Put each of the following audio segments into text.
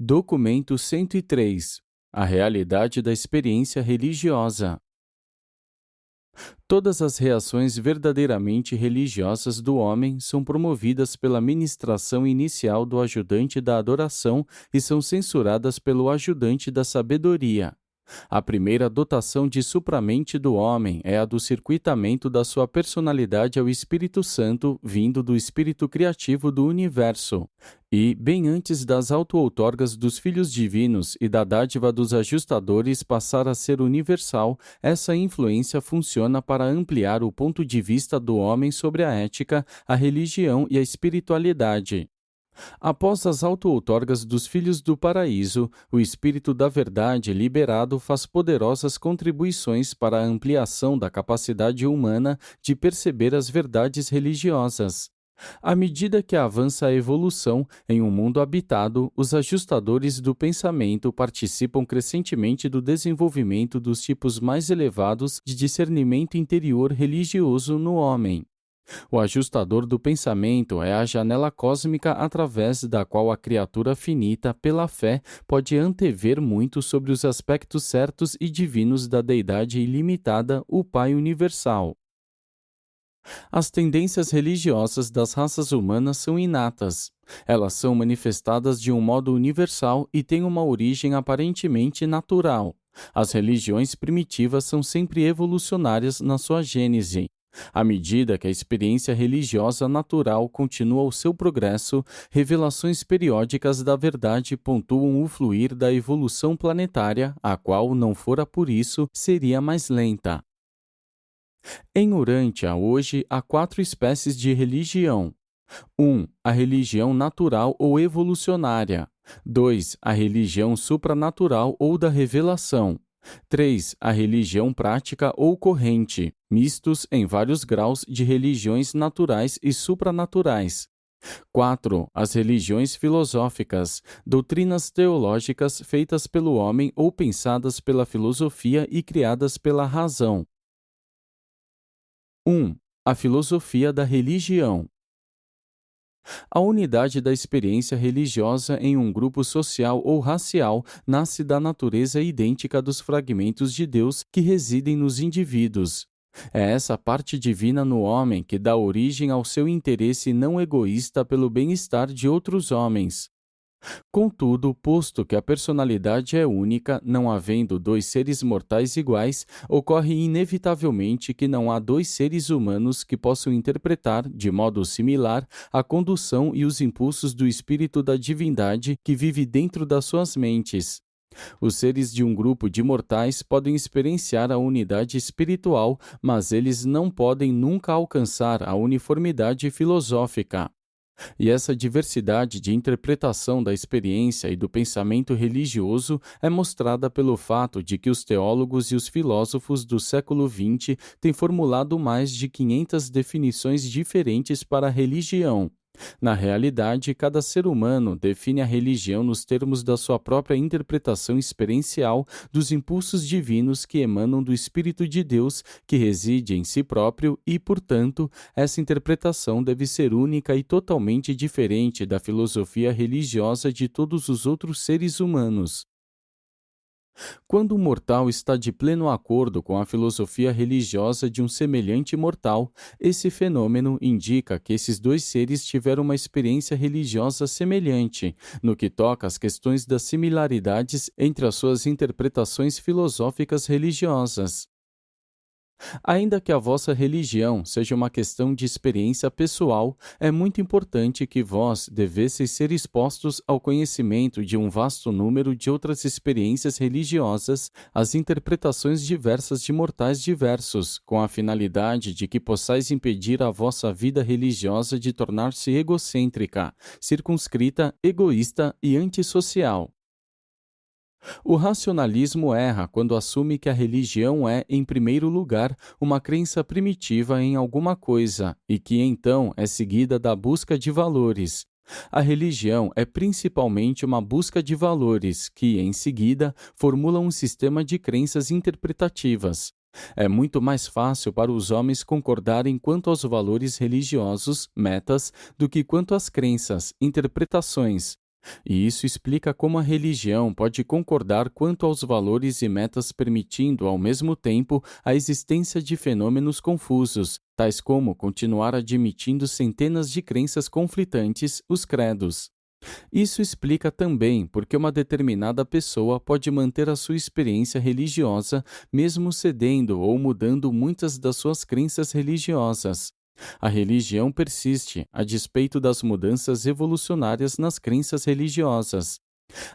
Documento 103. A realidade da experiência religiosa. Todas as reações verdadeiramente religiosas do homem são promovidas pela ministração inicial do ajudante da adoração e são censuradas pelo ajudante da sabedoria. A primeira dotação de supramente do homem é a do circuitamento da sua personalidade ao Espírito Santo, vindo do Espírito Criativo do Universo. E, bem antes das auto-outorgas dos filhos divinos e da dádiva dos ajustadores passar a ser universal, essa influência funciona para ampliar o ponto de vista do homem sobre a ética, a religião e a espiritualidade. Após as auto-outorgas dos filhos do paraíso, o Espírito da Verdade liberado faz poderosas contribuições para a ampliação da capacidade humana de perceber as verdades religiosas. À medida que avança a evolução em um mundo habitado, os ajustadores do pensamento participam crescentemente do desenvolvimento dos tipos mais elevados de discernimento interior religioso no homem. O ajustador do pensamento é a janela cósmica através da qual a criatura finita, pela fé, pode antever muito sobre os aspectos certos e divinos da deidade ilimitada, o Pai Universal. As tendências religiosas das raças humanas são inatas. Elas são manifestadas de um modo universal e têm uma origem aparentemente natural. As religiões primitivas são sempre evolucionárias na sua gênese. À medida que a experiência religiosa natural continua o seu progresso, revelações periódicas da verdade pontuam o fluir da evolução planetária, a qual, não fora por isso, seria mais lenta. Em Urântia, hoje, há 4 espécies de religião. 1. A religião natural ou evolucionária. 2. A religião supranatural ou da revelação. 3. A religião prática ou corrente, mistos em vários graus de religiões naturais e supranaturais. 4. As religiões filosóficas, doutrinas teológicas feitas pelo homem ou pensadas pela filosofia e criadas pela razão. 1. A filosofia da religião. A unidade da experiência religiosa em um grupo social ou racial nasce da natureza idêntica dos fragmentos de Deus que residem nos indivíduos. É essa parte divina no homem que dá origem ao seu interesse não egoísta pelo bem-estar de outros homens. Contudo, posto que a personalidade é única, não havendo 2 seres mortais iguais, ocorre inevitavelmente que não há 2 seres humanos que possam interpretar, de modo similar, a condução e os impulsos do espírito da divindade que vive dentro das suas mentes. Os seres de um grupo de mortais podem experienciar a unidade espiritual, mas eles não podem nunca alcançar a uniformidade filosófica. E essa diversidade de interpretação da experiência e do pensamento religioso é mostrada pelo fato de que os teólogos e os filósofos do século XX têm formulado mais de 500 definições diferentes para a religião. Na realidade, cada ser humano define a religião nos termos da sua própria interpretação experiencial dos impulsos divinos que emanam do Espírito de Deus, que reside em si próprio e, portanto, essa interpretação deve ser única e totalmente diferente da filosofia religiosa de todos os outros seres humanos. Quando um mortal está de pleno acordo com a filosofia religiosa de um semelhante mortal, esse fenômeno indica que esses 2 seres tiveram uma experiência religiosa semelhante, no que toca às questões das similaridades entre as suas interpretações filosóficas religiosas. Ainda que a vossa religião seja uma questão de experiência pessoal, é muito importante que vós devesseis ser expostos ao conhecimento de um vasto número de outras experiências religiosas, as interpretações diversas de mortais diversos, com a finalidade de que possais impedir a vossa vida religiosa de tornar-se egocêntrica, circunscrita, egoísta e antissocial. O racionalismo erra quando assume que a religião é, em primeiro lugar, uma crença primitiva em alguma coisa e que, então, é seguida da busca de valores. A religião é principalmente uma busca de valores que, em seguida, formula um sistema de crenças interpretativas. É muito mais fácil para os homens concordarem quanto aos valores religiosos, metas, do que quanto às crenças, interpretações. E isso explica como a religião pode concordar quanto aos valores e metas, permitindo, ao mesmo tempo, a existência de fenômenos confusos, tais como continuar admitindo centenas de crenças conflitantes, os credos. Isso explica também porque uma determinada pessoa pode manter a sua experiência religiosa, mesmo cedendo ou mudando muitas das suas crenças religiosas. A religião persiste, a despeito das mudanças evolucionárias nas crenças religiosas.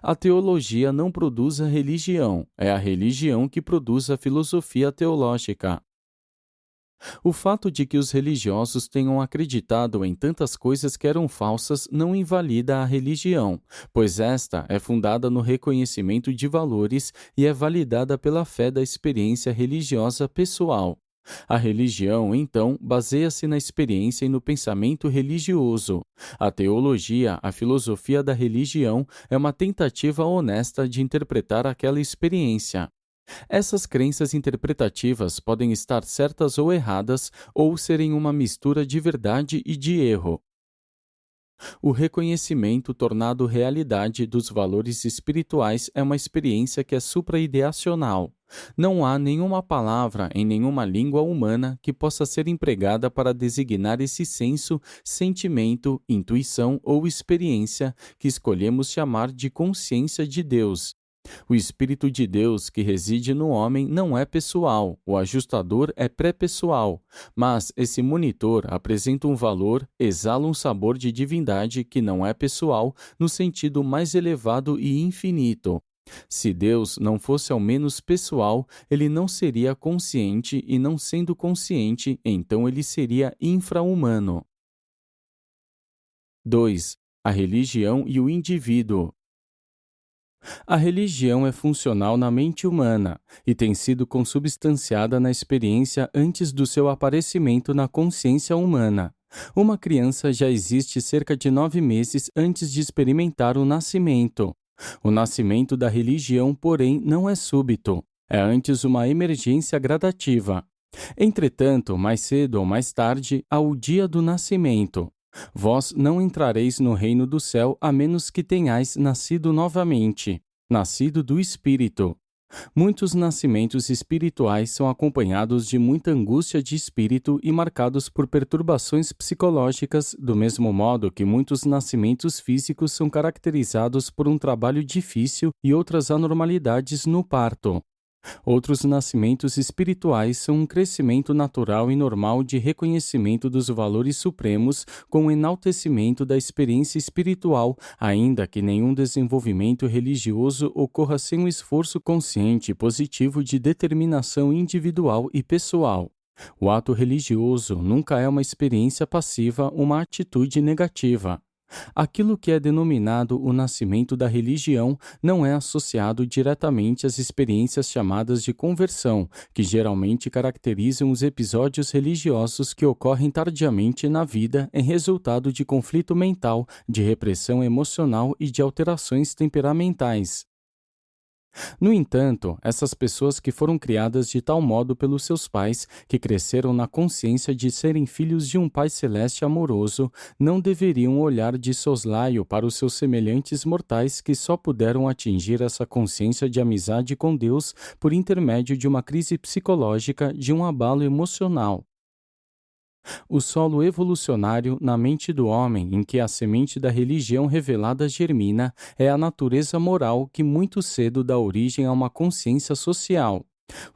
A teologia não produz a religião, é a religião que produz a filosofia teológica. O fato de que os religiosos tenham acreditado em tantas coisas que eram falsas não invalida a religião, pois esta é fundada no reconhecimento de valores e é validada pela fé da experiência religiosa pessoal. A religião, então, baseia-se na experiência e no pensamento religioso. A teologia, a filosofia da religião, é uma tentativa honesta de interpretar aquela experiência. Essas crenças interpretativas podem estar certas ou erradas, ou serem uma mistura de verdade e de erro. O reconhecimento tornado realidade dos valores espirituais é uma experiência que é supraideacional. Não há nenhuma palavra em nenhuma língua humana que possa ser empregada para designar esse senso, sentimento, intuição ou experiência que escolhemos chamar de consciência de Deus. O Espírito de Deus que reside no homem não é pessoal, o ajustador é pré-pessoal, mas esse monitor apresenta um valor, exala um sabor de divindade que não é pessoal no sentido mais elevado e infinito. Se Deus não fosse ao menos pessoal, ele não seria consciente e, não sendo consciente, então ele seria infra-humano. 2. A religião e o indivíduo. A religião é funcional na mente humana e tem sido consubstanciada na experiência antes do seu aparecimento na consciência humana. Uma criança já existe cerca de 9 meses antes de experimentar o nascimento. O nascimento da religião, porém, não é súbito. É antes uma emergência gradativa. Entretanto, mais cedo ou mais tarde, há o dia do nascimento. Vós não entrareis no reino do céu a menos que tenhais nascido novamente, nascido do Espírito. Muitos nascimentos espirituais são acompanhados de muita angústia de espírito e marcados por perturbações psicológicas, do mesmo modo que muitos nascimentos físicos são caracterizados por um trabalho difícil e outras anormalidades no parto. Outros nascimentos espirituais são um crescimento natural e normal de reconhecimento dos valores supremos com o enaltecimento da experiência espiritual, ainda que nenhum desenvolvimento religioso ocorra sem um esforço consciente e positivo de determinação individual e pessoal. O ato religioso nunca é uma experiência passiva, uma atitude negativa. Aquilo que é denominado o nascimento da religião não é associado diretamente às experiências chamadas de conversão, que geralmente caracterizam os episódios religiosos que ocorrem tardiamente na vida em resultado de conflito mental, de repressão emocional e de alterações temperamentais. No entanto, essas pessoas que foram criadas de tal modo pelos seus pais, que cresceram na consciência de serem filhos de um Pai Celeste amoroso, não deveriam olhar de soslaio para os seus semelhantes mortais que só puderam atingir essa consciência de amizade com Deus por intermédio de uma crise psicológica, de um abalo emocional. O solo evolucionário na mente do homem em que a semente da religião revelada germina é a natureza moral que muito cedo dá origem a uma consciência social.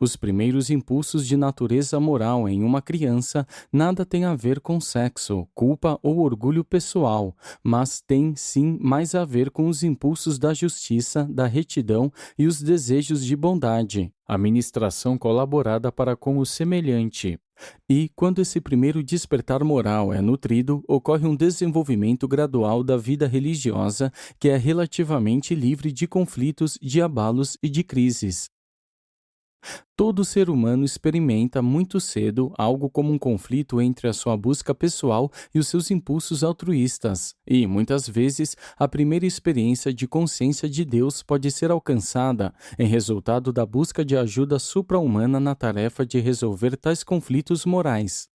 Os primeiros impulsos de natureza moral em uma criança nada têm a ver com sexo, culpa ou orgulho pessoal, mas têm sim mais a ver com os impulsos da justiça, da retidão e os desejos de bondade, a ministração colaborada para com o semelhante. E, quando esse primeiro despertar moral é nutrido, ocorre um desenvolvimento gradual da vida religiosa que é relativamente livre de conflitos, de abalos e de crises. Todo ser humano experimenta muito cedo algo como um conflito entre a sua busca pessoal e os seus impulsos altruístas, e, muitas vezes, a primeira experiência de consciência de Deus pode ser alcançada em resultado da busca de ajuda supra-humana na tarefa de resolver tais conflitos morais.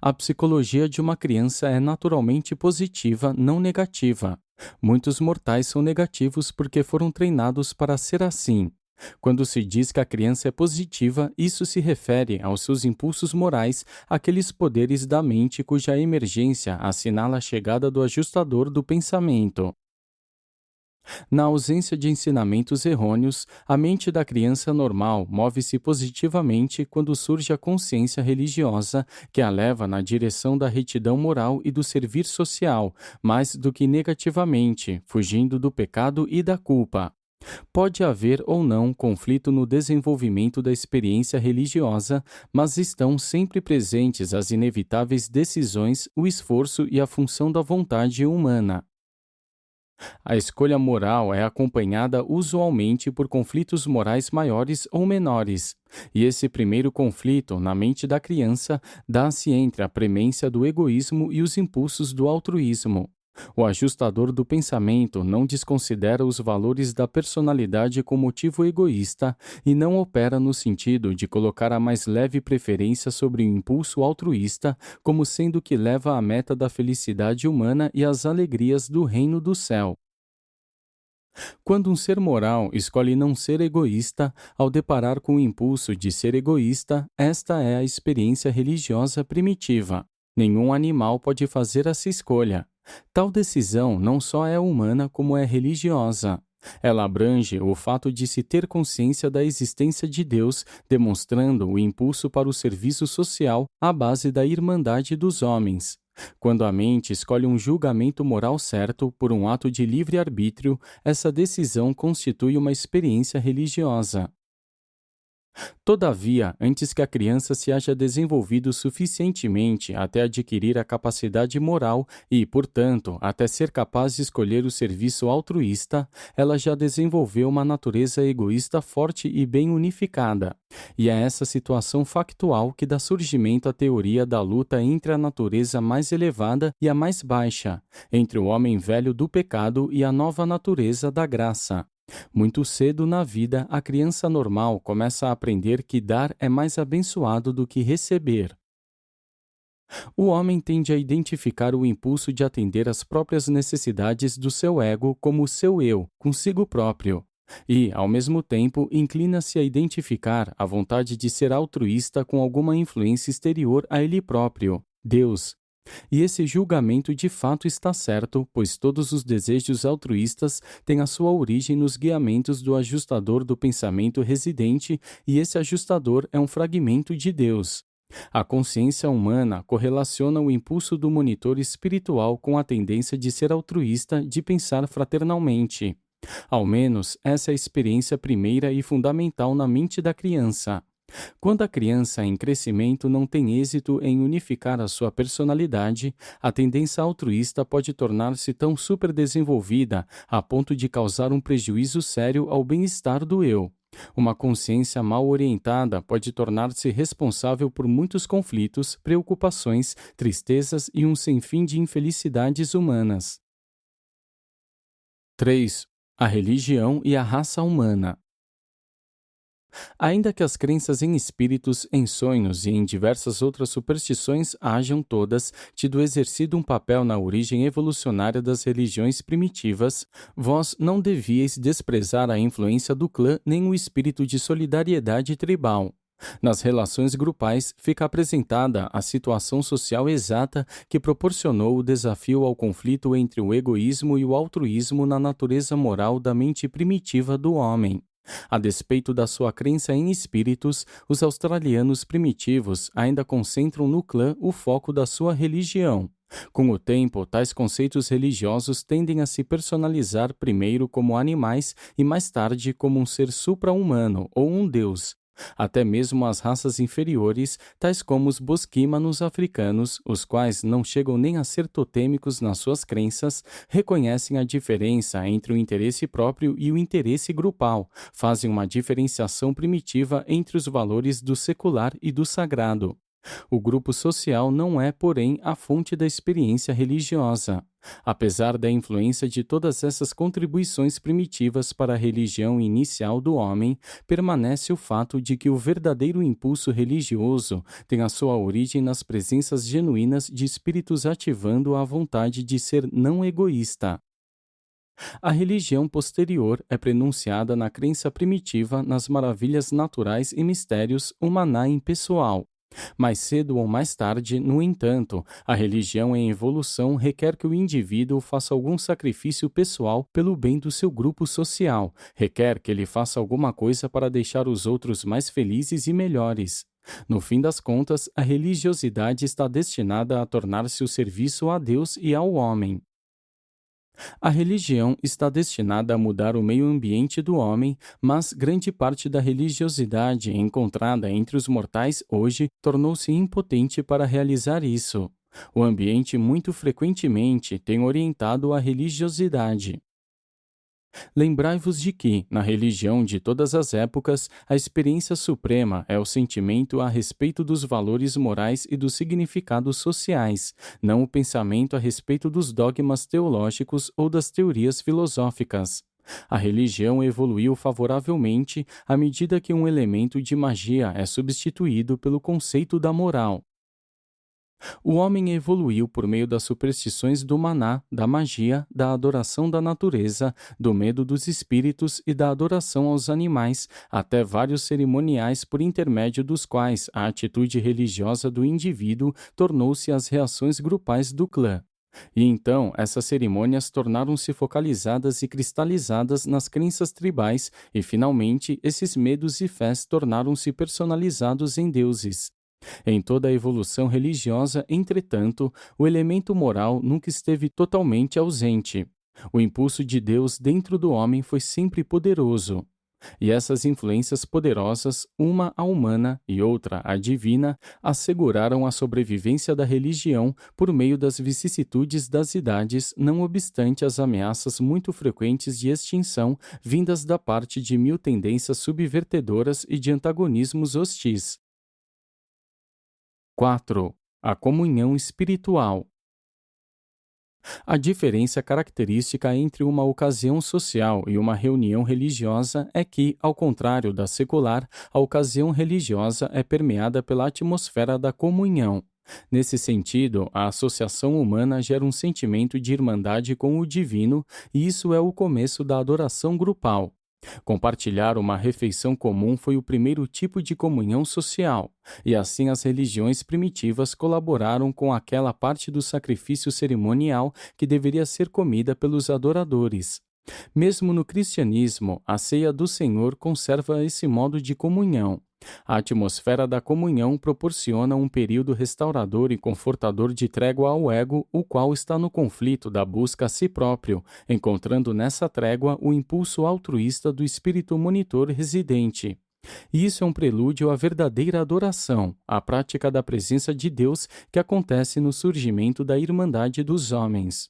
A psicologia de uma criança é naturalmente positiva, não negativa. Muitos mortais são negativos porque foram treinados para ser assim. Quando se diz que a criança é positiva, isso se refere aos seus impulsos morais, aqueles poderes da mente cuja emergência assinala a chegada do ajustador do pensamento. Na ausência de ensinamentos errôneos, a mente da criança normal move-se positivamente quando surge a consciência religiosa, que a leva na direção da retidão moral e do servir social, mais do que negativamente, fugindo do pecado e da culpa. Pode haver ou não conflito no desenvolvimento da experiência religiosa, mas estão sempre presentes as inevitáveis decisões, o esforço e a função da vontade humana. A escolha moral é acompanhada usualmente por conflitos morais maiores ou menores, e esse primeiro conflito, na mente da criança, dá-se entre a premência do egoísmo e os impulsos do altruísmo. O ajustador do pensamento não desconsidera os valores da personalidade com motivo egoísta e não opera no sentido de colocar a mais leve preferência sobre o impulso altruísta como sendo que leva à meta da felicidade humana e às alegrias do reino do céu. Quando um ser moral escolhe não ser egoísta, ao deparar com o impulso de ser egoísta, esta é a experiência religiosa primitiva. Nenhum animal pode fazer essa escolha. Tal decisão não só é humana, como é religiosa. Ela abrange o fato de se ter consciência da existência de Deus, demonstrando o impulso para o serviço social à base da irmandade dos homens. Quando a mente escolhe um julgamento moral certo por um ato de livre-arbítrio, essa decisão constitui uma experiência religiosa. Todavia, antes que a criança se haja desenvolvido suficientemente até adquirir a capacidade moral e, portanto, até ser capaz de escolher o serviço altruísta, ela já desenvolveu uma natureza egoísta forte e bem unificada. E é essa situação factual que dá surgimento à teoria da luta entre a natureza mais elevada e a mais baixa, entre o homem velho do pecado e a nova natureza da graça. Muito cedo na vida, a criança normal começa a aprender que dar é mais abençoado do que receber. O homem tende a identificar o impulso de atender às próprias necessidades do seu ego como o seu eu, consigo próprio. E, ao mesmo tempo, inclina-se a identificar a vontade de ser altruísta com alguma influência exterior a ele próprio, Deus. E esse julgamento de fato está certo, pois todos os desejos altruístas têm a sua origem nos guiamentos do ajustador do pensamento residente, e esse ajustador é um fragmento de Deus. A consciência humana correlaciona o impulso do monitor espiritual com a tendência de ser altruísta, de pensar fraternalmente. Ao menos, essa é a experiência primeira e fundamental na mente da criança. Quando a criança em crescimento não tem êxito em unificar a sua personalidade, a tendência altruísta pode tornar-se tão superdesenvolvida a ponto de causar um prejuízo sério ao bem-estar do eu. Uma consciência mal orientada pode tornar-se responsável por muitos conflitos, preocupações, tristezas e um sem fim de infelicidades humanas. 3. A religião e a raça humana. Ainda que as crenças em espíritos, em sonhos e em diversas outras superstições hajam todas tido exercido um papel na origem evolucionária das religiões primitivas, vós não devíeis desprezar a influência do clã nem o espírito de solidariedade tribal. Nas relações grupais fica apresentada a situação social exata que proporcionou o desafio ao conflito entre o egoísmo e o altruísmo na natureza moral da mente primitiva do homem. A despeito da sua crença em espíritos, os australianos primitivos ainda concentram no clã o foco da sua religião. Com o tempo, tais conceitos religiosos tendem a se personalizar primeiro como animais e mais tarde como um ser supra-humano ou um deus. Até mesmo as raças inferiores, tais como os bosquímanos africanos, os quais não chegam nem a ser totêmicos nas suas crenças, reconhecem a diferença entre o interesse próprio e o interesse grupal, fazem uma diferenciação primitiva entre os valores do secular e do sagrado. O grupo social não é, porém, a fonte da experiência religiosa. Apesar da influência de todas essas contribuições primitivas para a religião inicial do homem, permanece o fato de que o verdadeiro impulso religioso tem a sua origem nas presenças genuínas de espíritos ativando a vontade de ser não egoísta. A religião posterior é prenunciada na crença primitiva nas maravilhas naturais e mistérios, o maná impessoal. Mais cedo ou mais tarde, no entanto, a religião em evolução requer que o indivíduo faça algum sacrifício pessoal pelo bem do seu grupo social, requer que ele faça alguma coisa para deixar os outros mais felizes e melhores. No fim das contas, a religiosidade está destinada a tornar-se o serviço a Deus e ao homem. A religião está destinada a mudar o meio ambiente do homem, mas grande parte da religiosidade encontrada entre os mortais hoje tornou-se impotente para realizar isso. O ambiente muito frequentemente tem orientado a religiosidade. Lembrai-vos de que, na religião de todas as épocas, a experiência suprema é o sentimento a respeito dos valores morais e dos significados sociais, não o pensamento a respeito dos dogmas teológicos ou das teorias filosóficas. A religião evoluiu favoravelmente à medida que um elemento de magia é substituído pelo conceito da moral. O homem evoluiu por meio das superstições do maná, da magia, da adoração da natureza, do medo dos espíritos e da adoração aos animais, até vários cerimoniais por intermédio dos quais a atitude religiosa do indivíduo tornou-se as reações grupais do clã. E então, essas cerimônias tornaram-se focalizadas e cristalizadas nas crenças tribais, e finalmente, esses medos e fés tornaram-se personalizados em deuses. Em toda a evolução religiosa, entretanto, o elemento moral nunca esteve totalmente ausente. O impulso de Deus dentro do homem foi sempre poderoso. E essas influências poderosas, uma a humana e outra a divina, asseguraram a sobrevivência da religião por meio das vicissitudes das idades, não obstante as ameaças muito frequentes de extinção vindas da parte de mil tendências subvertedoras e de antagonismos hostis. 4. A comunhão espiritual. A diferença característica entre uma ocasião social e uma reunião religiosa é que, ao contrário da secular, a ocasião religiosa é permeada pela atmosfera da comunhão. Nesse sentido, a associação humana gera um sentimento de irmandade com o divino, e isso é o começo da adoração grupal. Compartilhar uma refeição comum foi o primeiro tipo de comunhão social, e assim as religiões primitivas colaboraram com aquela parte do sacrifício cerimonial que deveria ser comida pelos adoradores. Mesmo no cristianismo, a ceia do Senhor conserva esse modo de comunhão. A atmosfera da comunhão proporciona um período restaurador e confortador de trégua ao ego, o qual está no conflito da busca a si próprio, encontrando nessa trégua o impulso altruísta do espírito monitor residente. E isso é um prelúdio à verdadeira adoração, à prática da presença de Deus que acontece no surgimento da irmandade dos homens.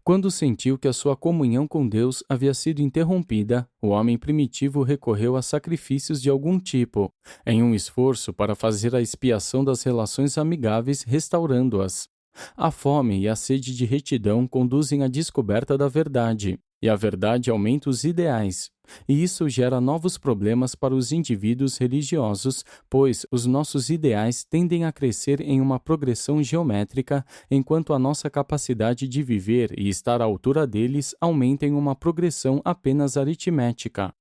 Quando sentiu que a sua comunhão com Deus havia sido interrompida, o homem primitivo recorreu a sacrifícios de algum tipo, em um esforço para fazer a expiação das relações amigáveis, restaurando-as. A fome e a sede de retidão conduzem à descoberta da verdade, e a verdade aumenta os ideais. E isso gera novos problemas para os indivíduos religiosos, pois os nossos ideais tendem a crescer em uma progressão geométrica, enquanto a nossa capacidade de viver e estar à altura deles aumenta em uma progressão apenas aritmética.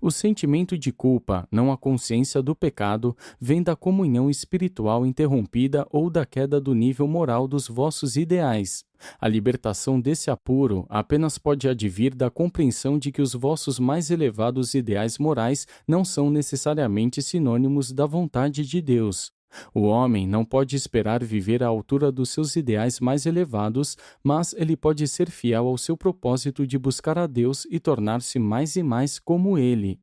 O sentimento de culpa, não a consciência do pecado, vem da comunhão espiritual interrompida ou da queda do nível moral dos vossos ideais. A libertação desse apuro apenas pode advir da compreensão de que os vossos mais elevados ideais morais não são necessariamente sinônimos da vontade de Deus. O homem não pode esperar viver à altura dos seus ideais mais elevados, mas ele pode ser fiel ao seu propósito de buscar a Deus e tornar-se mais e mais como Ele.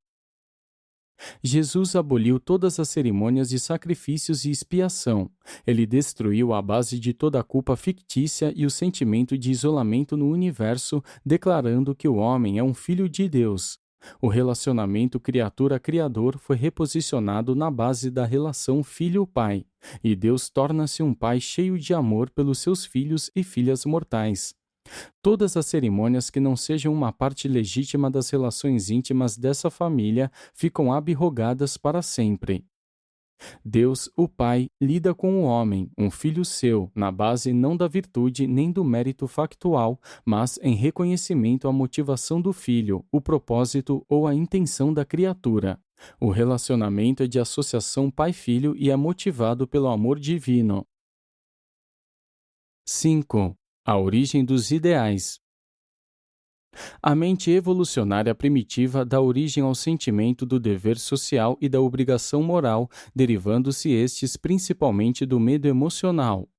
Jesus aboliu todas as cerimônias de sacrifícios e expiação. Ele destruiu a base de toda a culpa fictícia e o sentimento de isolamento no universo, declarando que o homem é um filho de Deus. O relacionamento criatura-criador foi reposicionado na base da relação filho-pai, e Deus torna-se um pai cheio de amor pelos seus filhos e filhas mortais. Todas as cerimônias que não sejam uma parte legítima das relações íntimas dessa família ficam abrogadas para sempre. Deus, o Pai, lida com o homem, um filho seu, na base não da virtude nem do mérito factual, mas em reconhecimento à motivação do filho, o propósito ou a intenção da criatura. O relacionamento é de associação pai-filho e é motivado pelo amor divino. 5. A origem dos ideais. A mente evolucionária primitiva dá origem ao sentimento do dever social e da obrigação moral, derivando-se estes principalmente do medo emocional.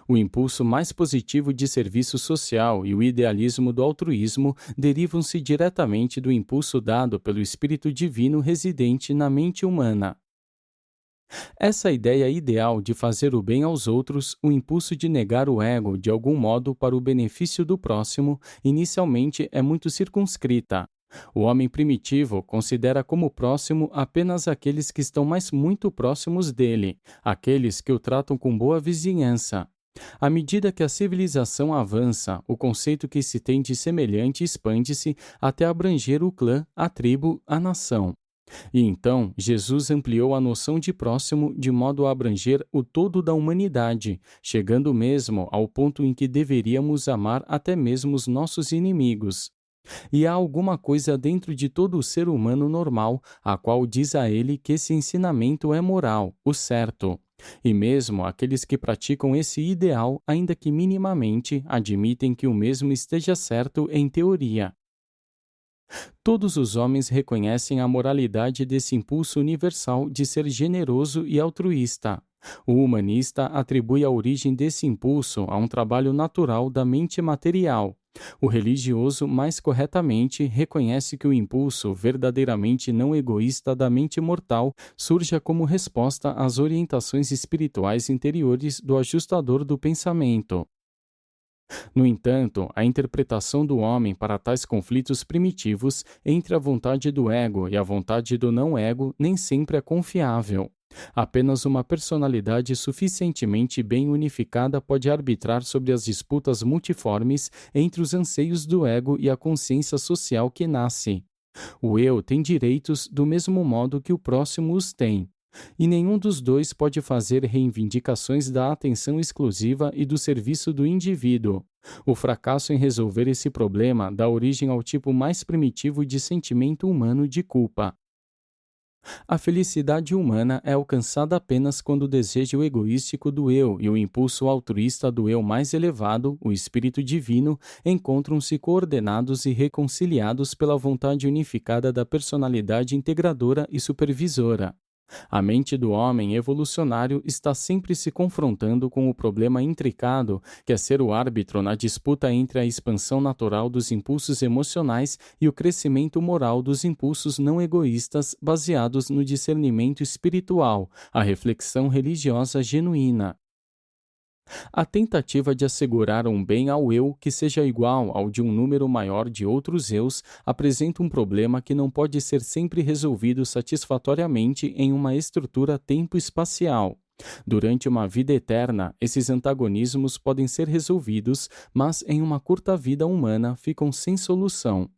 O impulso mais positivo de serviço social e o idealismo do altruísmo derivam-se diretamente do impulso dado pelo Espírito Divino residente na mente humana. Essa ideia ideal de fazer o bem aos outros, o impulso de negar o ego de algum modo para o benefício do próximo, inicialmente é muito circunscrita. O homem primitivo considera como próximo apenas aqueles que estão mais muito próximos dele, aqueles que o tratam com boa vizinhança. À medida que a civilização avança, o conceito que se tem de semelhante expande-se até abranger o clã, a tribo, a nação. E então, Jesus ampliou a noção de próximo de modo a abranger o todo da humanidade, chegando mesmo ao ponto em que deveríamos amar até mesmo os nossos inimigos. E há alguma coisa dentro de todo o ser humano normal, a qual diz a ele que esse ensinamento é moral, o certo. E mesmo aqueles que praticam esse ideal, ainda que minimamente, admitem que o mesmo esteja certo em teoria. Todos os homens reconhecem a moralidade desse impulso universal de ser generoso e altruísta. O humanista atribui a origem desse impulso a um trabalho natural da mente material. O religioso, mais corretamente, reconhece que o impulso verdadeiramente não egoísta da mente mortal surja como resposta às orientações espirituais interiores do ajustador do pensamento. No entanto, a interpretação do homem para tais conflitos primitivos entre a vontade do ego e a vontade do não-ego nem sempre é confiável. Apenas uma personalidade suficientemente bem unificada pode arbitrar sobre as disputas multiformes entre os anseios do ego e a consciência social que nasce. O eu tem direitos do mesmo modo que o próximo os tem. E nenhum dos dois pode fazer reivindicações da atenção exclusiva e do serviço do indivíduo. O fracasso em resolver esse problema dá origem ao tipo mais primitivo de sentimento humano de culpa. A felicidade humana é alcançada apenas quando o desejo egoístico do eu e o impulso altruísta do eu mais elevado, o Espírito Divino, encontram-se coordenados e reconciliados pela vontade unificada da personalidade integradora e supervisora. A mente do homem evolucionário está sempre se confrontando com o problema intricado que é ser o árbitro na disputa entre a expansão natural dos impulsos emocionais e o crescimento moral dos impulsos não egoístas baseados no discernimento espiritual, a reflexão religiosa genuína. A tentativa de assegurar um bem ao eu que seja igual ao de um número maior de outros eus apresenta um problema que não pode ser sempre resolvido satisfatoriamente em uma estrutura tempo-espacial. Durante uma vida eterna, esses antagonismos podem ser resolvidos, mas em uma curta vida humana ficam sem solução.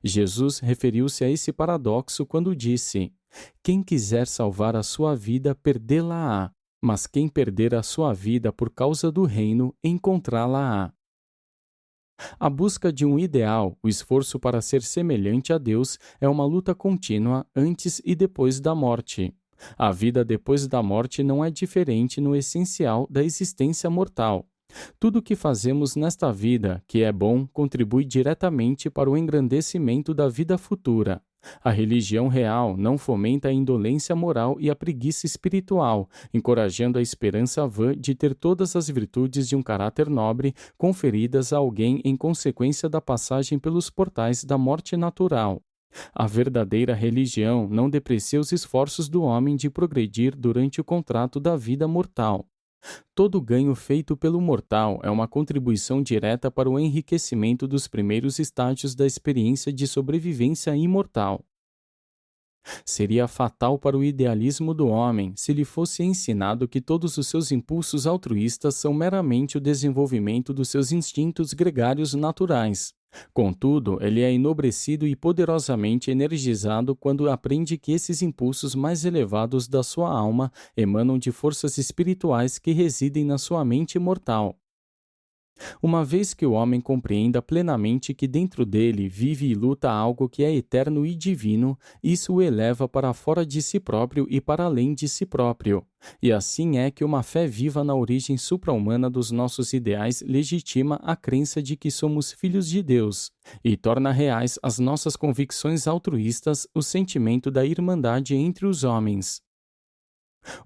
Jesus referiu-se a esse paradoxo quando disse: "Quem quiser salvar a sua vida, perdê-la-á. Mas quem perder a sua vida por causa do reino, encontrá-la-á." A busca de um ideal, o esforço para ser semelhante a Deus, é uma luta contínua antes e depois da morte. A vida depois da morte não é diferente no essencial da existência mortal. Tudo o que fazemos nesta vida, que é bom, contribui diretamente para o engrandecimento da vida futura. A religião real não fomenta a indolência moral e a preguiça espiritual, encorajando a esperança vã de ter todas as virtudes de um caráter nobre conferidas a alguém em consequência da passagem pelos portais da morte natural. A verdadeira religião não deprecia os esforços do homem de progredir durante o contrato da vida mortal. Todo ganho feito pelo mortal é uma contribuição direta para o enriquecimento dos primeiros estágios da experiência de sobrevivência imortal. Seria fatal para o idealismo do homem se lhe fosse ensinado que todos os seus impulsos altruístas são meramente o desenvolvimento dos seus instintos gregários naturais. Contudo, ele é enobrecido e poderosamente energizado quando aprende que esses impulsos mais elevados da sua alma emanam de forças espirituais que residem na sua mente mortal. Uma vez que o homem compreenda plenamente que dentro dele vive e luta algo que é eterno e divino, isso o eleva para fora de si próprio e para além de si próprio. E assim é que uma fé viva na origem supra-humana dos nossos ideais legitima a crença de que somos filhos de Deus e torna reais as nossas convicções altruístas, o sentimento da irmandade entre os homens.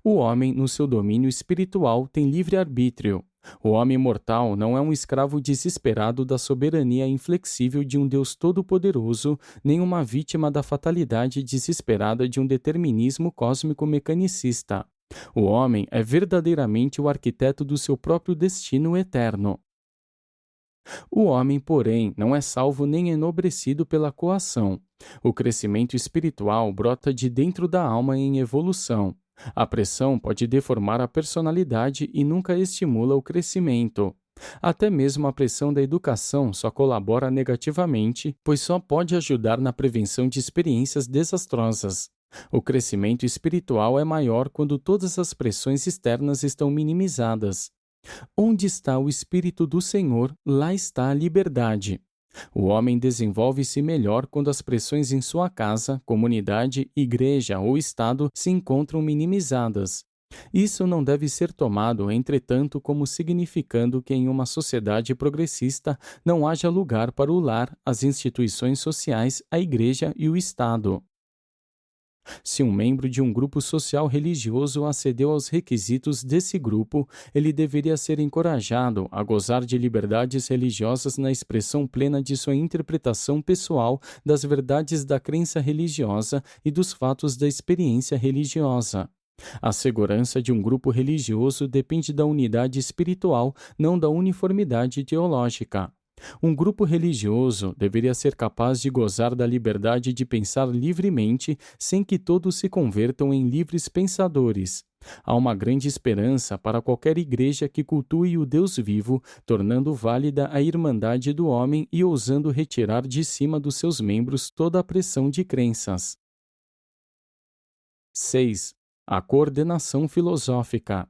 O homem, no seu domínio espiritual, tem livre-arbítrio. O homem mortal não é um escravo desesperado da soberania inflexível de um Deus todo-poderoso, nem uma vítima da fatalidade desesperada de um determinismo cósmico mecanicista. O homem é verdadeiramente o arquiteto do seu próprio destino eterno. O homem, porém, não é salvo nem enobrecido pela coação. O crescimento espiritual brota de dentro da alma em evolução. A pressão pode deformar a personalidade e nunca estimula o crescimento. Até mesmo a pressão da educação só colabora negativamente, pois só pode ajudar na prevenção de experiências desastrosas. O crescimento espiritual é maior quando todas as pressões externas estão minimizadas. Onde está o Espírito do Senhor, lá está a liberdade. O homem desenvolve-se melhor quando as pressões em sua casa, comunidade, igreja ou estado se encontram minimizadas. Isso não deve ser tomado, entretanto, como significando que em uma sociedade progressista não haja lugar para o lar, as instituições sociais, a igreja e o Estado. Se um membro de um grupo social religioso acedeu aos requisitos desse grupo, ele deveria ser encorajado a gozar de liberdades religiosas na expressão plena de sua interpretação pessoal das verdades da crença religiosa e dos fatos da experiência religiosa. A segurança de um grupo religioso depende da unidade espiritual, não da uniformidade teológica. Um grupo religioso deveria ser capaz de gozar da liberdade de pensar livremente sem que todos se convertam em livres pensadores. Há uma grande esperança para qualquer igreja que cultue o Deus vivo, tornando válida a irmandade do homem e ousando retirar de cima dos seus membros toda a pressão de crenças. 6. A coordenação filosófica.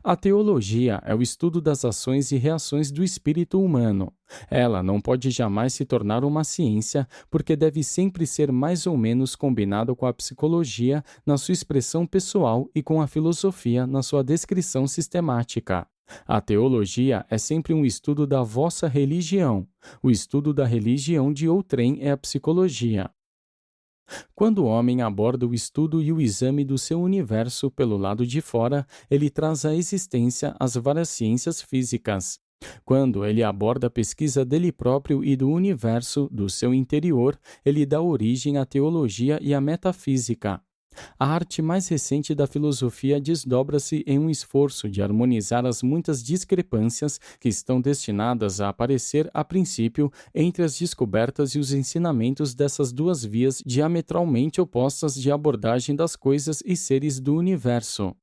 A teologia é o estudo das ações e reações do espírito humano. Ela não pode jamais se tornar uma ciência, porque deve sempre ser mais ou menos combinada com a psicologia na sua expressão pessoal e com a filosofia na sua descrição sistemática. A teologia é sempre um estudo da vossa religião. O estudo da religião de outrem é a psicologia. Quando o homem aborda o estudo e o exame do seu universo pelo lado de fora, ele traz à existência as várias ciências físicas. Quando ele aborda a pesquisa dele próprio e do universo, do seu interior, ele dá origem à teologia e à metafísica. A arte mais recente da filosofia desdobra-se em um esforço de harmonizar as muitas discrepâncias que estão destinadas a aparecer, a princípio, entre as descobertas e os ensinamentos dessas duas vias diametralmente opostas de abordagem das coisas e seres do universo.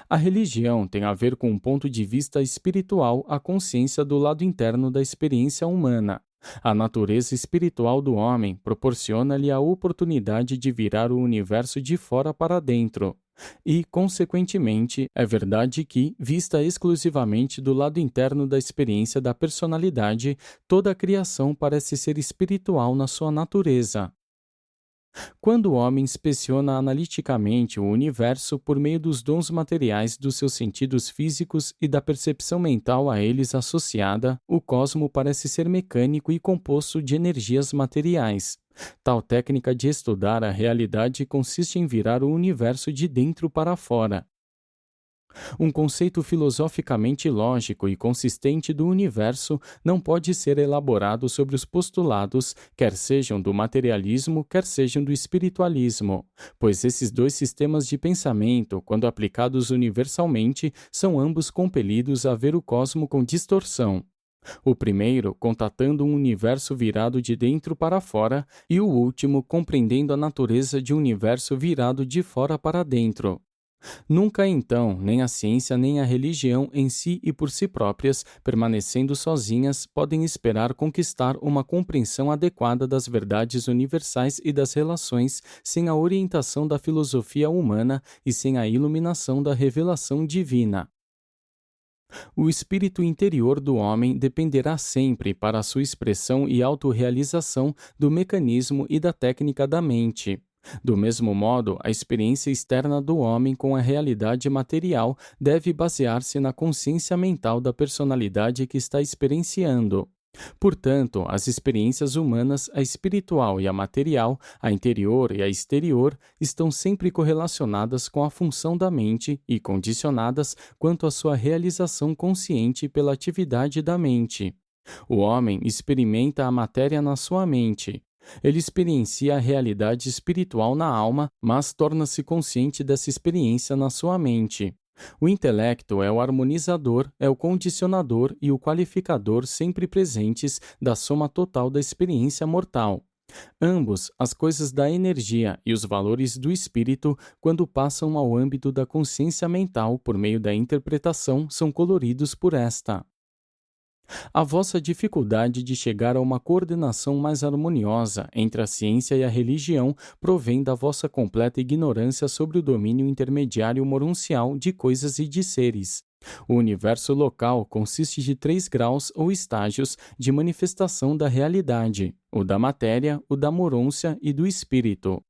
A religião tem a ver com um ponto de vista espiritual, a consciência do lado interno da experiência humana. A natureza espiritual do homem proporciona-lhe a oportunidade de virar o universo de fora para dentro. E, consequentemente, é verdade que, vista exclusivamente do lado interno da experiência da personalidade, toda a criação parece ser espiritual na sua natureza. Quando o homem inspeciona analiticamente o universo por meio dos dons materiais dos seus sentidos físicos e da percepção mental a eles associada, o cosmo parece ser mecânico e composto de energias materiais. Tal técnica de estudar a realidade consiste em virar o universo de dentro para fora. Um conceito filosoficamente lógico e consistente do universo não pode ser elaborado sobre os postulados, quer sejam do materialismo, quer sejam do espiritualismo, pois esses dois sistemas de pensamento, quando aplicados universalmente, são ambos compelidos a ver o cosmo com distorção. O primeiro, contatando um universo virado de dentro para fora, e o último, compreendendo a natureza de um universo virado de fora para dentro. Nunca então, nem a ciência nem a religião em si e por si próprias, permanecendo sozinhas, podem esperar conquistar uma compreensão adequada das verdades universais e das relações sem a orientação da filosofia humana e sem a iluminação da revelação divina. O espírito interior do homem dependerá sempre, para sua expressão e autorrealização, do mecanismo e da técnica da mente. Do mesmo modo, a experiência externa do homem com a realidade material deve basear-se na consciência mental da personalidade que está experienciando. Portanto, as experiências humanas, a espiritual e a material, a interior e a exterior, estão sempre correlacionadas com a função da mente e condicionadas quanto à sua realização consciente pela atividade da mente. O homem experimenta a matéria na sua mente. Ele experiencia a realidade espiritual na alma, mas torna-se consciente dessa experiência na sua mente. O intelecto é o harmonizador, é o condicionador e o qualificador sempre presentes da soma total da experiência mortal. Ambos, as coisas da energia e os valores do espírito, quando passam ao âmbito da consciência mental por meio da interpretação, são coloridos por esta. A vossa dificuldade de chegar a uma coordenação mais harmoniosa entre a ciência e a religião provém da vossa completa ignorância sobre o domínio intermediário moruncial de coisas e de seres. O universo local consiste de 3 graus ou estágios de manifestação da realidade: o da matéria, o da morôncia e do espírito.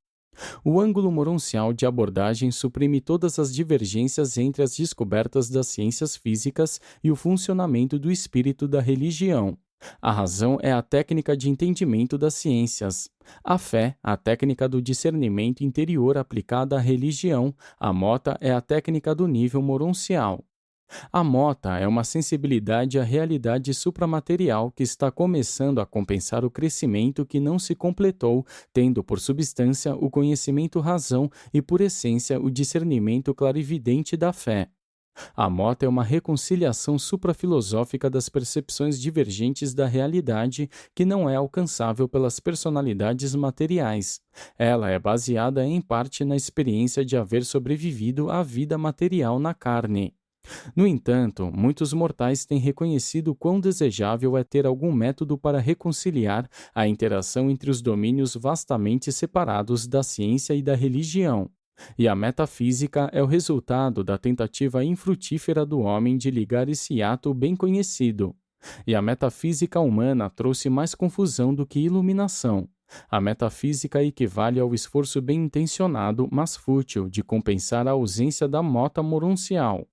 O ângulo moroncial de abordagem suprime todas as divergências entre as descobertas das ciências físicas e o funcionamento do espírito da religião. A razão é a técnica de entendimento das ciências. A fé, a técnica do discernimento interior aplicada à religião. A mota é a técnica do nível moroncial. A mota é uma sensibilidade à realidade supramaterial que está começando a compensar o crescimento que não se completou, tendo por substância o conhecimento-razão e por essência o discernimento clarividente da fé. A mota é uma reconciliação suprafilosófica das percepções divergentes da realidade que não é alcançável pelas personalidades materiais. Ela é baseada em parte na experiência de haver sobrevivido à vida material na carne. No entanto, muitos mortais têm reconhecido quão desejável é ter algum método para reconciliar a interação entre os domínios vastamente separados da ciência e da religião. E a metafísica é o resultado da tentativa infrutífera do homem de ligar esse ato bem conhecido. E a metafísica humana trouxe mais confusão do que iluminação. A metafísica equivale ao esforço bem intencionado, mas fútil, de compensar a ausência da mota moroncial.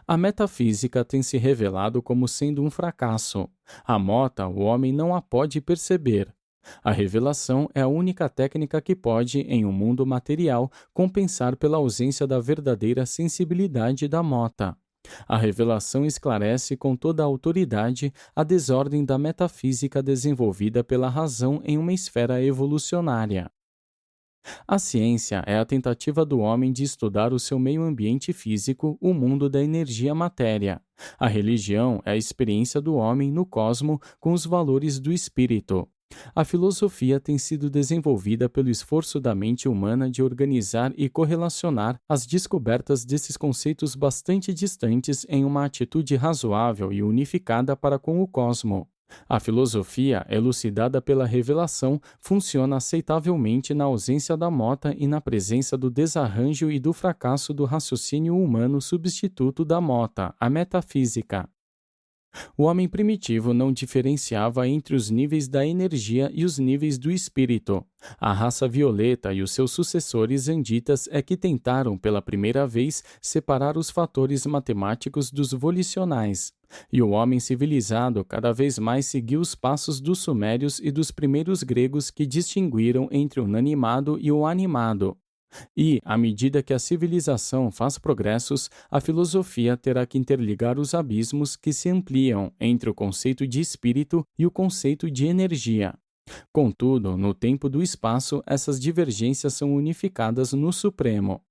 A metafísica tem se revelado como sendo um fracasso. A mota, o homem não a pode perceber. A revelação é a única técnica que pode, em um mundo material, compensar pela ausência da verdadeira sensibilidade da mota. A revelação esclarece com toda a autoridade a desordem da metafísica desenvolvida pela razão em uma esfera evolucionária. A ciência é a tentativa do homem de estudar o seu meio ambiente físico, o mundo da energia-matéria. A religião é a experiência do homem no cosmo com os valores do espírito. A filosofia tem sido desenvolvida pelo esforço da mente humana de organizar e correlacionar as descobertas desses conceitos bastante distantes em uma atitude razoável e unificada para com o cosmo. A filosofia, elucidada pela revelação, funciona aceitavelmente na ausência da mota e na presença do desarranjo e do fracasso do raciocínio humano substituto da mota, a metafísica. O homem primitivo não diferenciava entre os níveis da energia e os níveis do espírito. A raça violeta e os seus sucessores anditas é que tentaram pela primeira vez separar os fatores matemáticos dos volicionais. E o homem civilizado cada vez mais seguiu os passos dos sumérios e dos primeiros gregos que distinguiram entre o inanimado e o animado. E, à medida que a civilização faz progressos, a filosofia terá que interligar os abismos que se ampliam entre o conceito de espírito e o conceito de energia. Contudo, no tempo do espaço, essas divergências são unificadas no Supremo.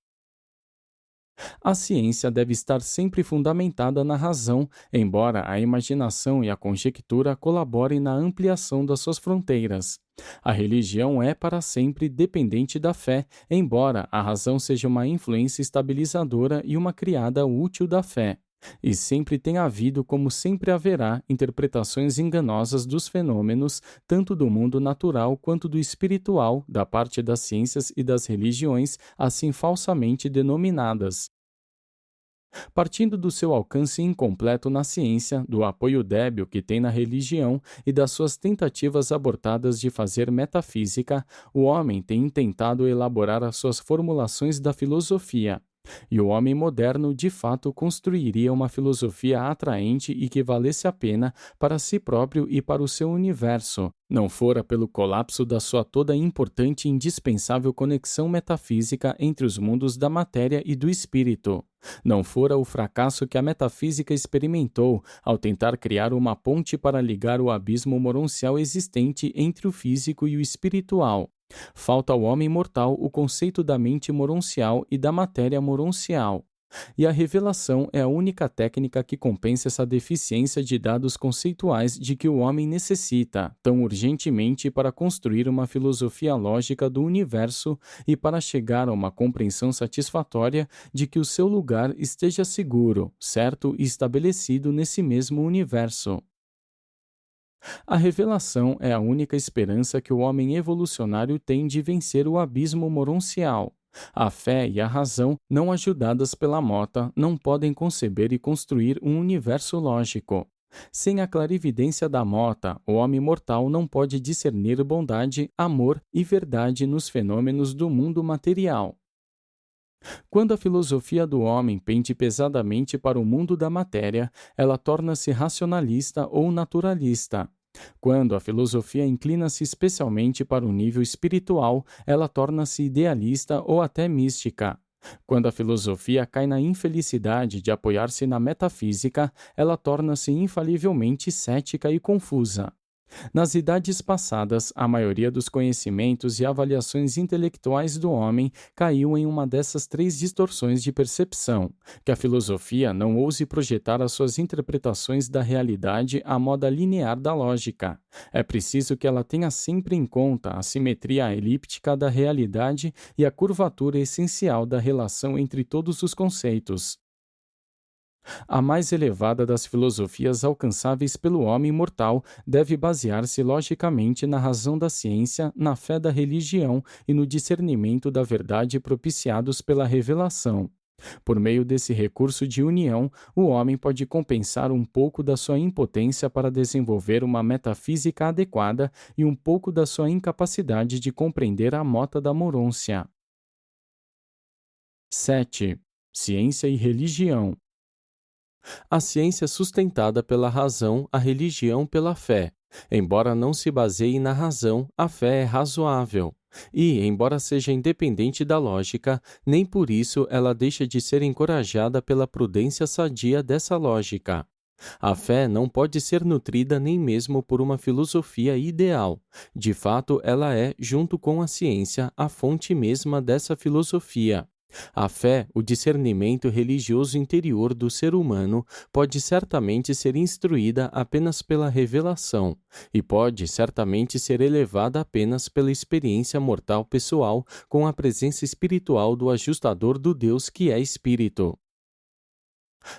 A ciência deve estar sempre fundamentada na razão, embora a imaginação e a conjectura colaborem na ampliação das suas fronteiras. A religião é para sempre dependente da fé, embora a razão seja uma influência estabilizadora e uma criada útil da fé. E sempre tem havido, como sempre haverá, interpretações enganosas dos fenômenos, tanto do mundo natural quanto do espiritual, da parte das ciências e das religiões, assim falsamente denominadas. Partindo do seu alcance incompleto na ciência, do apoio débil que tem na religião e das suas tentativas abortadas de fazer metafísica, o homem tem tentado elaborar as suas formulações da filosofia. E o homem moderno, de fato, construiria uma filosofia atraente e que valesse a pena para si próprio e para o seu universo, não fora pelo colapso da sua toda importante e indispensável conexão metafísica entre os mundos da matéria e do espírito. Não fora o fracasso que a metafísica experimentou ao tentar criar uma ponte para ligar o abismo moroncial existente entre o físico e o espiritual. Falta ao homem mortal o conceito da mente moroncial e da matéria moroncial. E a revelação é a única técnica que compensa essa deficiência de dados conceituais de que o homem necessita, tão urgentemente para construir uma filosofia lógica do universo e para chegar a uma compreensão satisfatória de que o seu lugar esteja seguro, certo e estabelecido nesse mesmo universo. A revelação é a única esperança que o homem evolucionário tem de vencer o abismo moroncial. A fé e a razão, não ajudadas pela mota, não podem conceber e construir um universo lógico. Sem a clarividência da mota, o homem mortal não pode discernir bondade, amor e verdade nos fenômenos do mundo material. Quando a filosofia do homem pende pesadamente para o mundo da matéria, ela torna-se racionalista ou naturalista. Quando a filosofia inclina-se especialmente para o nível espiritual, ela torna-se idealista ou até mística. Quando a filosofia cai na infelicidade de apoiar-se na metafísica, ela torna-se infalivelmente cética e confusa. Nas idades passadas, a maioria dos conhecimentos e avaliações intelectuais do homem caiu em uma dessas três distorções de percepção: que a filosofia não ouse projetar as suas interpretações da realidade à moda linear da lógica. É preciso que ela tenha sempre em conta a simetria elíptica da realidade e a curvatura essencial da relação entre todos os conceitos. A mais elevada das filosofias alcançáveis pelo homem mortal deve basear-se logicamente na razão da ciência, na fé da religião e no discernimento da verdade propiciados pela revelação. Por meio desse recurso de união, o homem pode compensar um pouco da sua impotência para desenvolver uma metafísica adequada e um pouco da sua incapacidade de compreender a mota da morôncia. 7. Ciência e religião. A ciência é sustentada pela razão, a religião pela fé. Embora não se baseie na razão, a fé é razoável. E, embora seja independente da lógica, nem por isso ela deixa de ser encorajada pela prudência sadia dessa lógica. A fé não pode ser nutrida nem mesmo por uma filosofia ideal. De fato, ela é, junto com a ciência, a fonte mesma dessa filosofia. A fé, o discernimento religioso interior do ser humano, pode certamente ser instruída apenas pela revelação, e pode certamente ser elevada apenas pela experiência mortal pessoal com a presença espiritual do ajustador do Deus que é Espírito.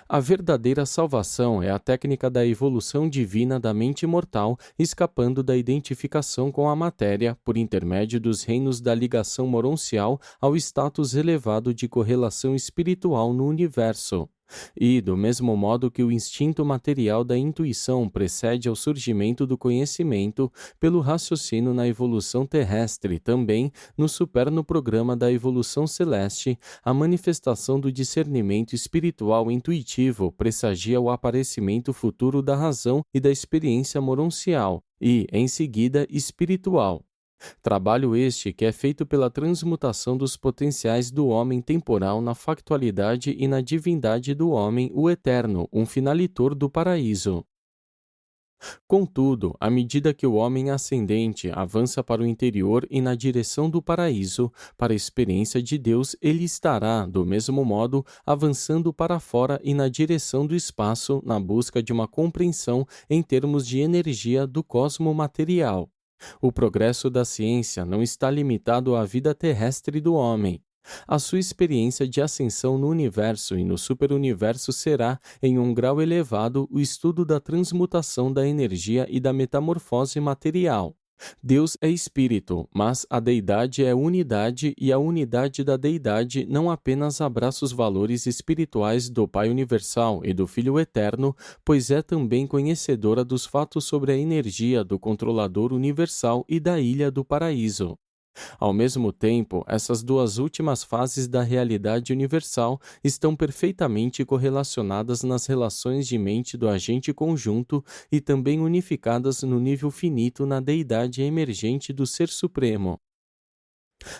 A verdadeira salvação é a técnica da evolução divina da mente mortal, escapando da identificação com a matéria por intermédio dos reinos da ligação moroncial ao status elevado de correlação espiritual no universo. E, do mesmo modo que o instinto material da intuição precede ao surgimento do conhecimento, pelo raciocínio na evolução terrestre, também, no superno programa da evolução celeste, a manifestação do discernimento espiritual intuitivo pressagia o aparecimento futuro da razão e da experiência moroncial, e, em seguida, espiritual. Trabalho este que é feito pela transmutação dos potenciais do homem temporal na factualidade e na divindade do homem, o eterno, um finalitor do paraíso. Contudo, à medida que o homem ascendente avança para o interior e na direção do paraíso, para a experiência de Deus, ele estará, do mesmo modo, avançando para fora e na direção do espaço, na busca de uma compreensão em termos de energia do cosmo material. O progresso da ciência não está limitado à vida terrestre do homem. A sua experiência de ascensão no universo e no superuniverso será, em um grau elevado, o estudo da transmutação da energia e da metamorfose material. Deus é espírito, mas a deidade é unidade e a unidade da deidade não apenas abraça os valores espirituais do Pai Universal e do Filho Eterno, pois é também conhecedora dos fatos sobre a energia do Controlador Universal e da Ilha do Paraíso. Ao mesmo tempo, essas duas últimas fases da realidade universal estão perfeitamente correlacionadas nas relações de mente do agente conjunto e também unificadas no nível finito na deidade emergente do Ser Supremo.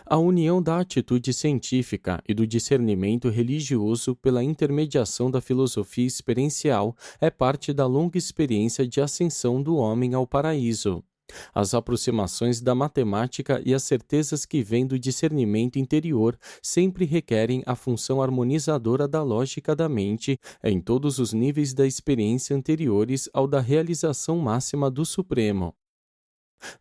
A união da atitude científica e do discernimento religioso pela intermediação da filosofia experiencial é parte da longa experiência de ascensão do homem ao paraíso. As aproximações da matemática e as certezas que vêm do discernimento interior sempre requerem a função harmonizadora da lógica da mente em todos os níveis da experiência anteriores ao da realização máxima do Supremo.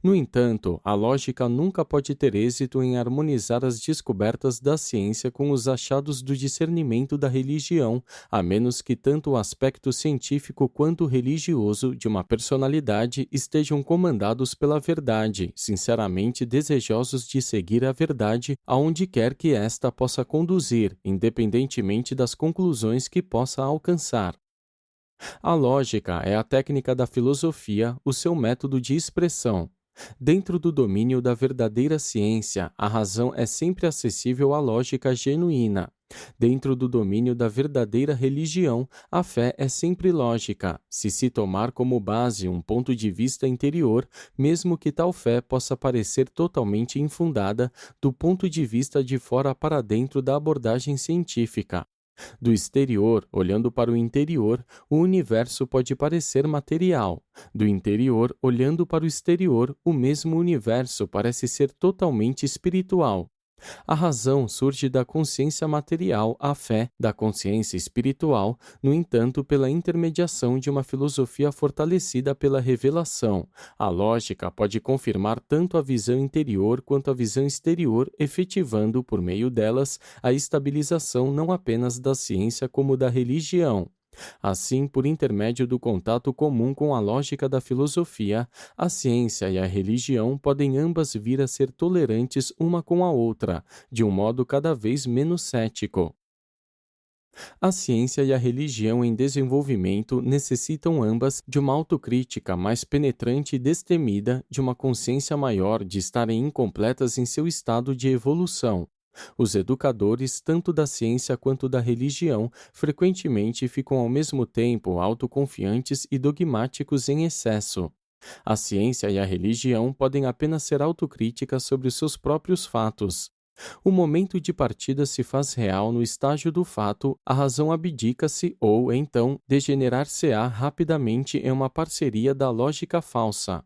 No entanto, a lógica nunca pode ter êxito em harmonizar as descobertas da ciência com os achados do discernimento da religião, a menos que tanto o aspecto científico quanto o religioso de uma personalidade estejam comandados pela verdade, sinceramente desejosos de seguir a verdade aonde quer que esta possa conduzir, independentemente das conclusões que possa alcançar. A lógica é a técnica da filosofia, o seu método de expressão. Dentro do domínio da verdadeira ciência, a razão é sempre acessível à lógica genuína. Dentro do domínio da verdadeira religião, a fé é sempre lógica, se tomar como base um ponto de vista interior, mesmo que tal fé possa parecer totalmente infundada do ponto de vista de fora para dentro da abordagem científica. Do exterior, olhando para o interior, o universo pode parecer material. Do interior, olhando para o exterior, o mesmo universo parece ser totalmente espiritual. A razão surge da consciência material, a fé da consciência espiritual, no entanto, pela intermediação de uma filosofia fortalecida pela revelação. A lógica pode confirmar tanto a visão interior quanto a visão exterior, efetivando, por meio delas, a estabilização não apenas da ciência como da religião. Assim, por intermédio do contato comum com a lógica da filosofia, a ciência e a religião podem ambas vir a ser tolerantes uma com a outra, de um modo cada vez menos cético. A ciência e a religião em desenvolvimento necessitam ambas de uma autocrítica mais penetrante e destemida, de uma consciência maior de estarem incompletas em seu estado de evolução. Os educadores, tanto da ciência quanto da religião, frequentemente ficam ao mesmo tempo autoconfiantes e dogmáticos em excesso. A ciência e a religião podem apenas ser autocríticas sobre os seus próprios fatos. O momento de partida se faz real no estágio do fato, a razão abdica-se ou, então, degenerar-se-á rapidamente em uma parceria da lógica falsa.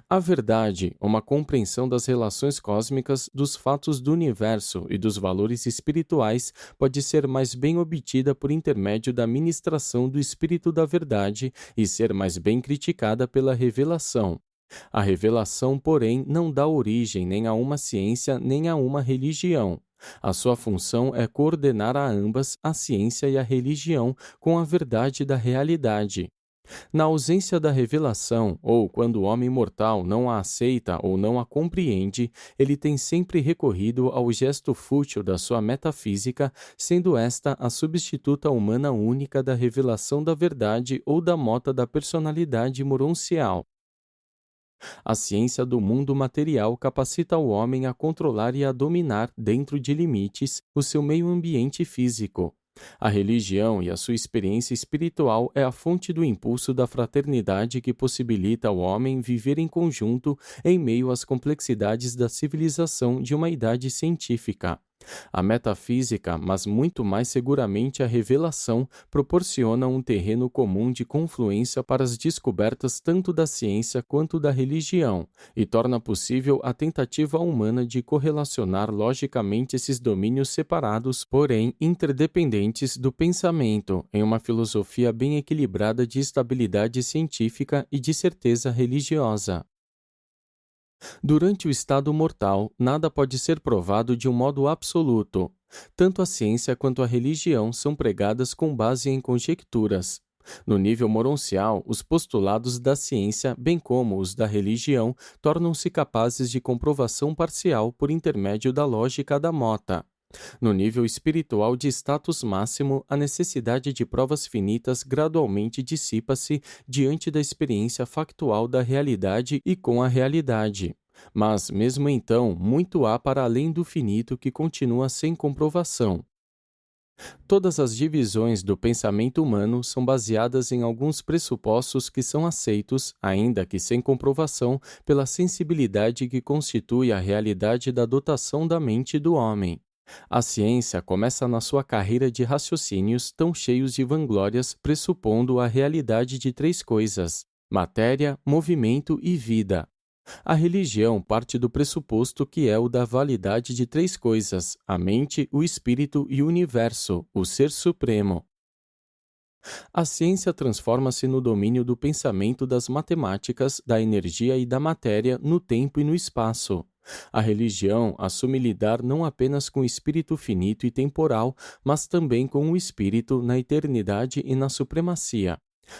A verdade, uma compreensão das relações cósmicas, dos fatos do universo e dos valores espirituais, pode ser mais bem obtida por intermédio da ministração do Espírito da Verdade e ser mais bem criticada pela revelação. A revelação, porém, não dá origem nem a uma ciência nem a uma religião. A sua função é coordenar a ambas, a ciência e a religião, com a verdade da realidade. Na ausência da revelação, ou quando o homem mortal não a aceita ou não a compreende, ele tem sempre recorrido ao gesto fútil da sua metafísica, sendo esta a substituta humana única da revelação da verdade ou da mota da personalidade moroncial. A ciência do mundo material capacita o homem a controlar e a dominar, dentro de limites, o seu meio ambiente físico. A religião e a sua experiência espiritual é a fonte do impulso da fraternidade que possibilita ao homem viver em conjunto em meio às complexidades da civilização de uma idade científica. A metafísica, mas muito mais seguramente a revelação, proporciona um terreno comum de confluência para as descobertas tanto da ciência quanto da religião, e torna possível a tentativa humana de correlacionar logicamente esses domínios separados, porém interdependentes do pensamento, em uma filosofia bem equilibrada de estabilidade científica e de certeza religiosa. Durante o estado mortal, nada pode ser provado de um modo absoluto. Tanto a ciência quanto a religião são pregadas com base em conjecturas. No nível moroncial, os postulados da ciência, bem como os da religião, tornam-se capazes de comprovação parcial por intermédio da lógica da mota. No nível espiritual de status máximo, a necessidade de provas finitas gradualmente dissipa-se diante da experiência factual da realidade e com a realidade. Mas, mesmo então, muito há para além do finito que continua sem comprovação. Todas as divisões do pensamento humano são baseadas em alguns pressupostos que são aceitos, ainda que sem comprovação, pela sensibilidade que constitui a realidade da dotação da mente do homem. A ciência começa na sua carreira de raciocínios tão cheios de vanglórias, pressupondo a realidade de três coisas: matéria, movimento e vida. A religião parte do pressuposto que é o da validade de três coisas: a mente, o espírito e o universo, o ser supremo. A ciência transforma-se no domínio do pensamento, das matemáticas, da energia e da matéria no tempo e no espaço. A religião assume lidar não apenas com o espírito finito e temporal, mas também com o espírito na eternidade e na supremacia.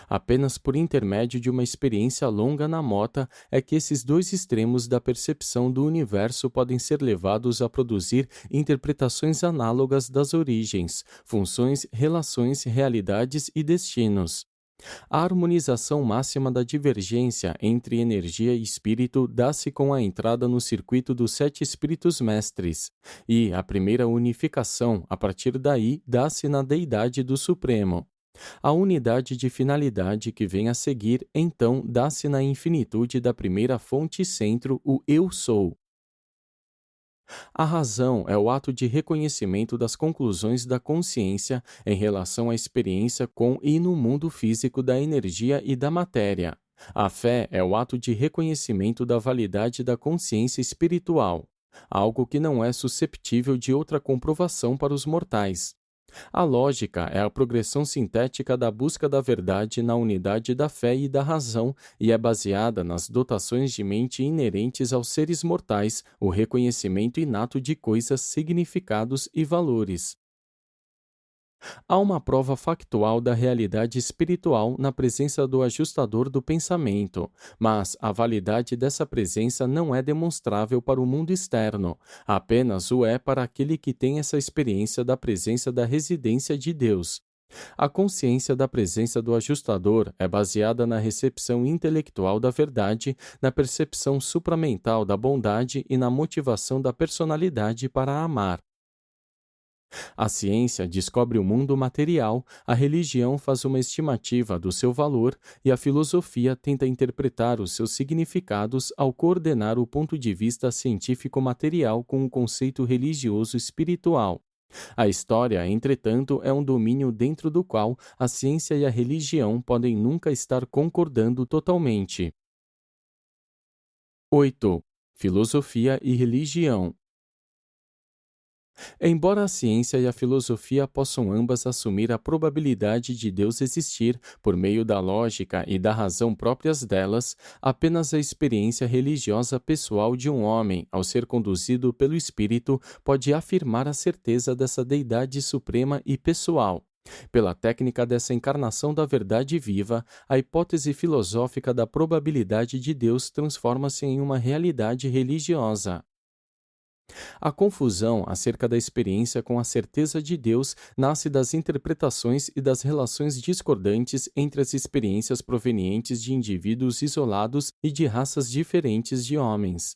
Apenas por intermédio de uma experiência longa na mota é que esses dois extremos da percepção do universo podem ser levados a produzir interpretações análogas das origens, funções, relações, realidades e destinos. A harmonização máxima da divergência entre energia e espírito dá-se com a entrada no circuito dos sete espíritos mestres, e a primeira unificação, a partir daí, dá-se na deidade do Supremo. A unidade de finalidade que vem a seguir, então, dá-se na infinitude da primeira fonte e centro, o Eu Sou. A razão é o ato de reconhecimento das conclusões da consciência em relação à experiência com e no mundo físico da energia e da matéria. A fé é o ato de reconhecimento da validade da consciência espiritual, algo que não é susceptível de outra comprovação para os mortais. A lógica é a progressão sintética da busca da verdade na unidade da fé e da razão e é baseada nas dotações de mente inerentes aos seres mortais, o reconhecimento inato de coisas, significados e valores. Há uma prova factual da realidade espiritual na presença do ajustador do pensamento, mas a validade dessa presença não é demonstrável para o mundo externo, apenas o é para aquele que tem essa experiência da presença da residência de Deus. A consciência da presença do ajustador é baseada na recepção intelectual da verdade, na percepção supramental da bondade e na motivação da personalidade para amar. A ciência descobre o mundo material, a religião faz uma estimativa do seu valor e a filosofia tenta interpretar os seus significados ao coordenar o ponto de vista científico-material com o conceito religioso espiritual. A história, entretanto, é um domínio dentro do qual a ciência e a religião podem nunca estar concordando totalmente. 8. Filosofia e religião. Embora a ciência e a filosofia possam ambas assumir a probabilidade de Deus existir por meio da lógica e da razão próprias delas, apenas a experiência religiosa pessoal de um homem, ao ser conduzido pelo Espírito, pode afirmar a certeza dessa deidade suprema e pessoal. Pela técnica dessa encarnação da verdade viva, a hipótese filosófica da probabilidade de Deus transforma-se em uma realidade religiosa. A confusão acerca da experiência com a certeza de Deus nasce das interpretações e das relações discordantes entre as experiências provenientes de indivíduos isolados e de raças diferentes de homens.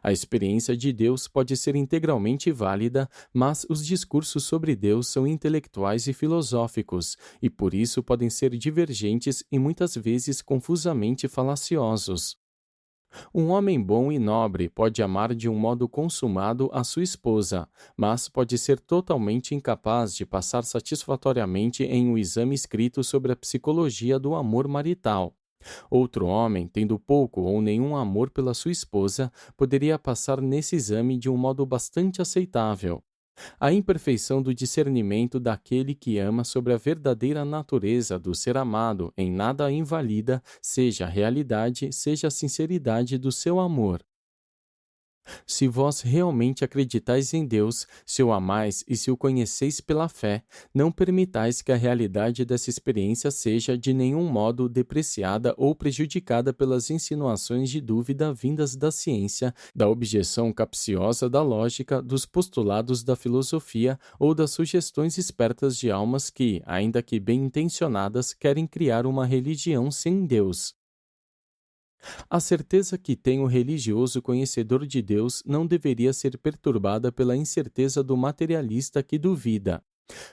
A experiência de Deus pode ser integralmente válida, mas os discursos sobre Deus são intelectuais e filosóficos, e por isso podem ser divergentes e muitas vezes confusamente falaciosos. Um homem bom e nobre pode amar de um modo consumado a sua esposa, mas pode ser totalmente incapaz de passar satisfatoriamente em um exame escrito sobre a psicologia do amor marital. Outro homem, tendo pouco ou nenhum amor pela sua esposa, poderia passar nesse exame de um modo bastante aceitável. A imperfeição do discernimento daquele que ama sobre a verdadeira natureza do ser amado em nada invalida, seja a realidade, seja a sinceridade do seu amor. Se vós realmente acreditais em Deus, se o amais e se o conheceis pela fé, não permitais que a realidade dessa experiência seja de nenhum modo depreciada ou prejudicada pelas insinuações de dúvida vindas da ciência, da objeção capciosa da lógica, dos postulados da filosofia ou das sugestões espertas de almas que, ainda que bem intencionadas, querem criar uma religião sem Deus. A certeza que tem o religioso conhecedor de Deus não deveria ser perturbada pela incerteza do materialista que duvida.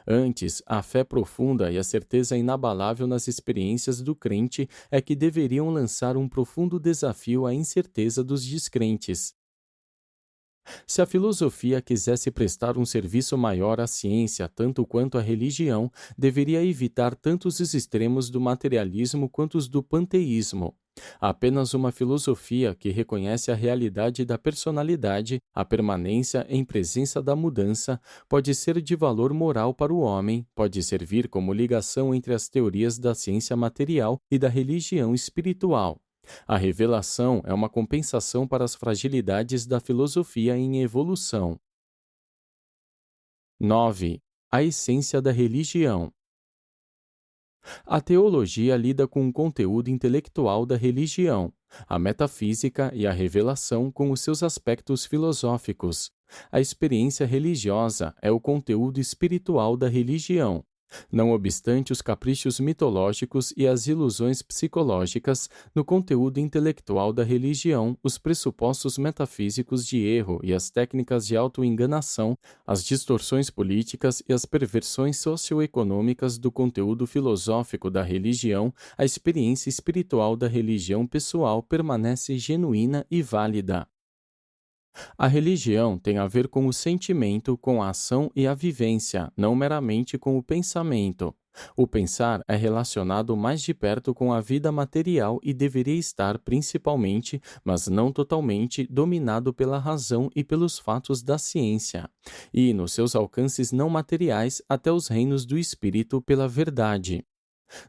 Antes, a fé profunda e a certeza inabalável nas experiências do crente é que deveriam lançar um profundo desafio à incerteza dos descrentes. Se a filosofia quisesse prestar um serviço maior à ciência tanto quanto à religião, deveria evitar tanto os extremos do materialismo quanto os do panteísmo. Apenas uma filosofia que reconhece a realidade da personalidade, a permanência em presença da mudança, pode ser de valor moral para o homem, pode servir como ligação entre as teorias da ciência material e da religião espiritual. A revelação é uma compensação para as fragilidades da filosofia em evolução. 9. A essência da religião. A teologia lida com o conteúdo intelectual da religião, a metafísica e a revelação com os seus aspectos filosóficos. A experiência religiosa é o conteúdo espiritual da religião. Não obstante os caprichos mitológicos e as ilusões psicológicas, no conteúdo intelectual da religião, os pressupostos metafísicos de erro e as técnicas de autoenganação, as distorções políticas e as perversões socioeconômicas do conteúdo filosófico da religião, a experiência espiritual da religião pessoal permanece genuína e válida. A religião tem a ver com o sentimento, com a ação e a vivência, não meramente com o pensamento. O pensar é relacionado mais de perto com a vida material e deveria estar principalmente, mas não totalmente, dominado pela razão e pelos fatos da ciência, e, nos seus alcances não materiais, até os reinos do espírito pela verdade.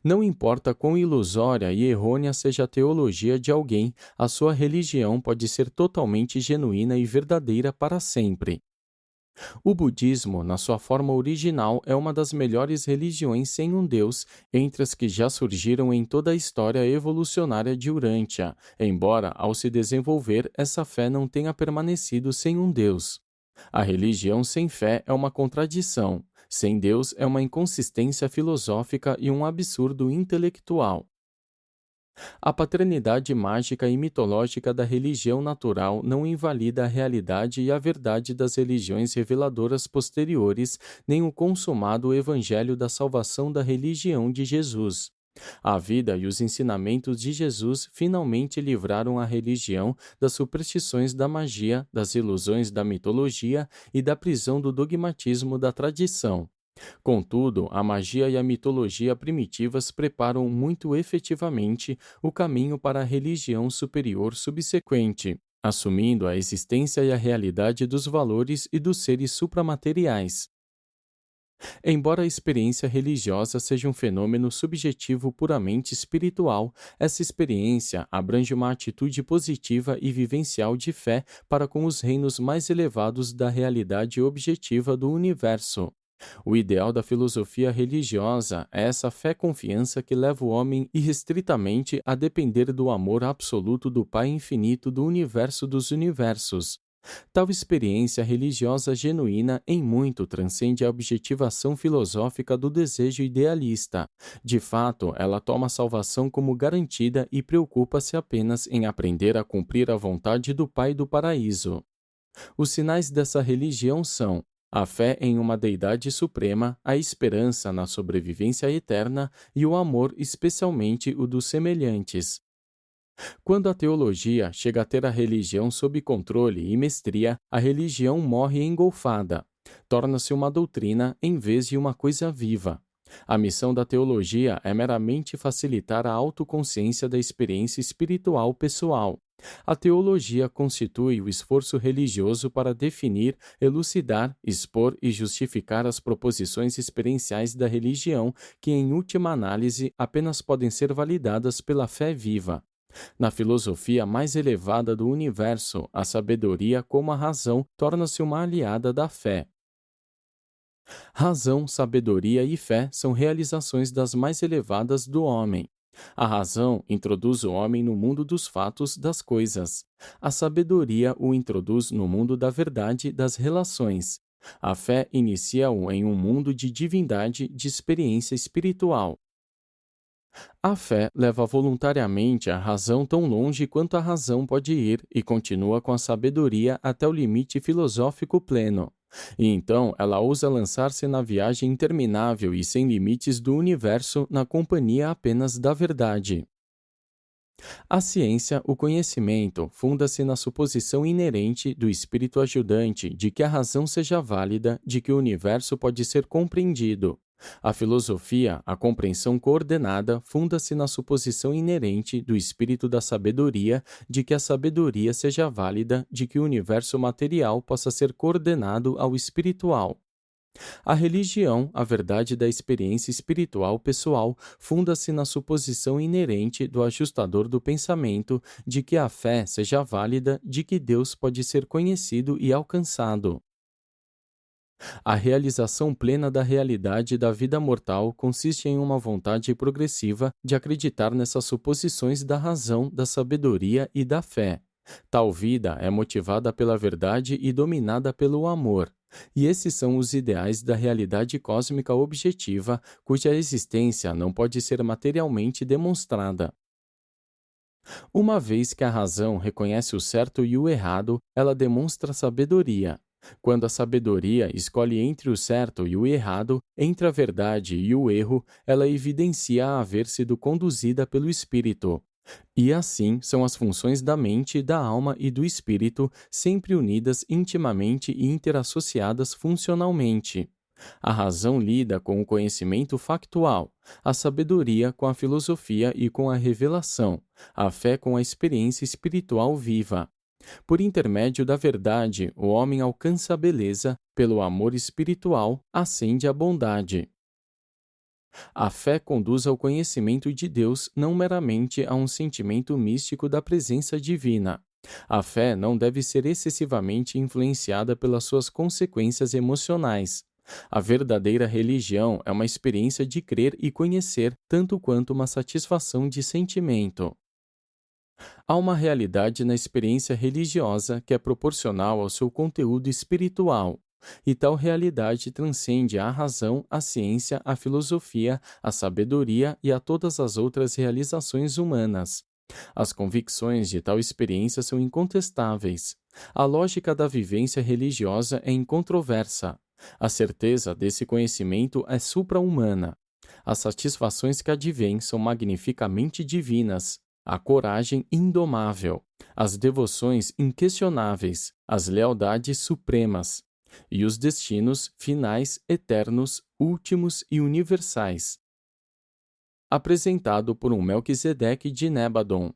Não importa quão ilusória e errônea seja a teologia de alguém, a sua religião pode ser totalmente genuína e verdadeira para sempre. O budismo, na sua forma original, é uma das melhores religiões sem um Deus entre as que já surgiram em toda a história evolucionária de Urântia, embora, ao se desenvolver, essa fé não tenha permanecido sem um Deus. A religião sem fé é uma contradição. Sem Deus é uma inconsistência filosófica e um absurdo intelectual. A paternidade mágica e mitológica da religião natural não invalida a realidade e a verdade das religiões reveladoras posteriores, nem o consumado evangelho da salvação da religião de Jesus. A vida e os ensinamentos de Jesus finalmente livraram a religião das superstições da magia, das ilusões da mitologia e da prisão do dogmatismo da tradição. Contudo, a magia e a mitologia primitivas preparam muito efetivamente o caminho para a religião superior subsequente, assumindo a existência e a realidade dos valores e dos seres supramateriais. Embora a experiência religiosa seja um fenômeno subjetivo puramente espiritual, essa experiência abrange uma atitude positiva e vivencial de fé para com os reinos mais elevados da realidade objetiva do universo. O ideal da filosofia religiosa é essa fé-confiança que leva o homem irrestritamente a depender do amor absoluto do Pai infinito do universo dos universos. Tal experiência religiosa genuína em muito transcende a objetivação filosófica do desejo idealista. De fato, ela toma a salvação como garantida e preocupa-se apenas em aprender a cumprir a vontade do Pai do Paraíso. Os sinais dessa religião são a fé em uma deidade suprema, a esperança na sobrevivência eterna e o amor, especialmente o dos semelhantes. Quando a teologia chega a ter a religião sob controle e mestria, a religião morre engolfada. Torna-se uma doutrina em vez de uma coisa viva. A missão da teologia é meramente facilitar a autoconsciência da experiência espiritual pessoal. A teologia constitui o esforço religioso para definir, elucidar, expor e justificar as proposições experienciais da religião, que, em última análise, apenas podem ser validadas pela fé viva. Na filosofia mais elevada do universo, a sabedoria, como a razão, torna-se uma aliada da fé. Razão, sabedoria e fé são realizações das mais elevadas do homem. A razão introduz o homem no mundo dos fatos das coisas. A sabedoria o introduz no mundo da verdade das relações. A fé inicia-o em um mundo de divindade, de experiência espiritual. A fé leva voluntariamente a razão tão longe quanto a razão pode ir e continua com a sabedoria até o limite filosófico pleno. E então ela ousa lançar-se na viagem interminável e sem limites do universo na companhia apenas da verdade. A ciência, o conhecimento, funda-se na suposição inerente do espírito ajudante de que a razão seja válida, de que o universo pode ser compreendido. A filosofia, a compreensão coordenada, funda-se na suposição inerente do espírito da sabedoria, de que a sabedoria seja válida, de que o universo material possa ser coordenado ao espiritual. A religião, a verdade da experiência espiritual pessoal, funda-se na suposição inerente do ajustador do pensamento, de que a fé seja válida, de que Deus pode ser conhecido e alcançado. A realização plena da realidade da vida mortal consiste em uma vontade progressiva de acreditar nessas suposições da razão, da sabedoria e da fé. Tal vida é motivada pela verdade e dominada pelo amor. E esses são os ideais da realidade cósmica objetiva, cuja existência não pode ser materialmente demonstrada. Uma vez que a razão reconhece o certo e o errado, ela demonstra sabedoria. Quando a sabedoria escolhe entre o certo e o errado, entre a verdade e o erro, ela evidencia a haver sido conduzida pelo espírito. E assim são as funções da mente, da alma e do espírito, sempre unidas intimamente e interassociadas funcionalmente. A razão lida com o conhecimento factual, a sabedoria com a filosofia e com a revelação, a fé com a experiência espiritual viva. Por intermédio da verdade, o homem alcança a beleza, pelo amor espiritual, ascende a bondade. A fé conduz ao conhecimento de Deus, não meramente a um sentimento místico da presença divina. A fé não deve ser excessivamente influenciada pelas suas consequências emocionais. A verdadeira religião é uma experiência de crer e conhecer, tanto quanto uma satisfação de sentimento. Há uma realidade na experiência religiosa que é proporcional ao seu conteúdo espiritual. E tal realidade transcende a razão, a ciência, a filosofia, a sabedoria e a todas as outras realizações humanas. As convicções de tal experiência são incontestáveis. A lógica da vivência religiosa é incontroversa. A certeza desse conhecimento é supra-humana. As satisfações que advêm são magnificamente divinas. A coragem indomável, as devoções inquestionáveis, as lealdades supremas, e os destinos finais, eternos, últimos e universais. Apresentado por um Melquisedeque de Nébadon.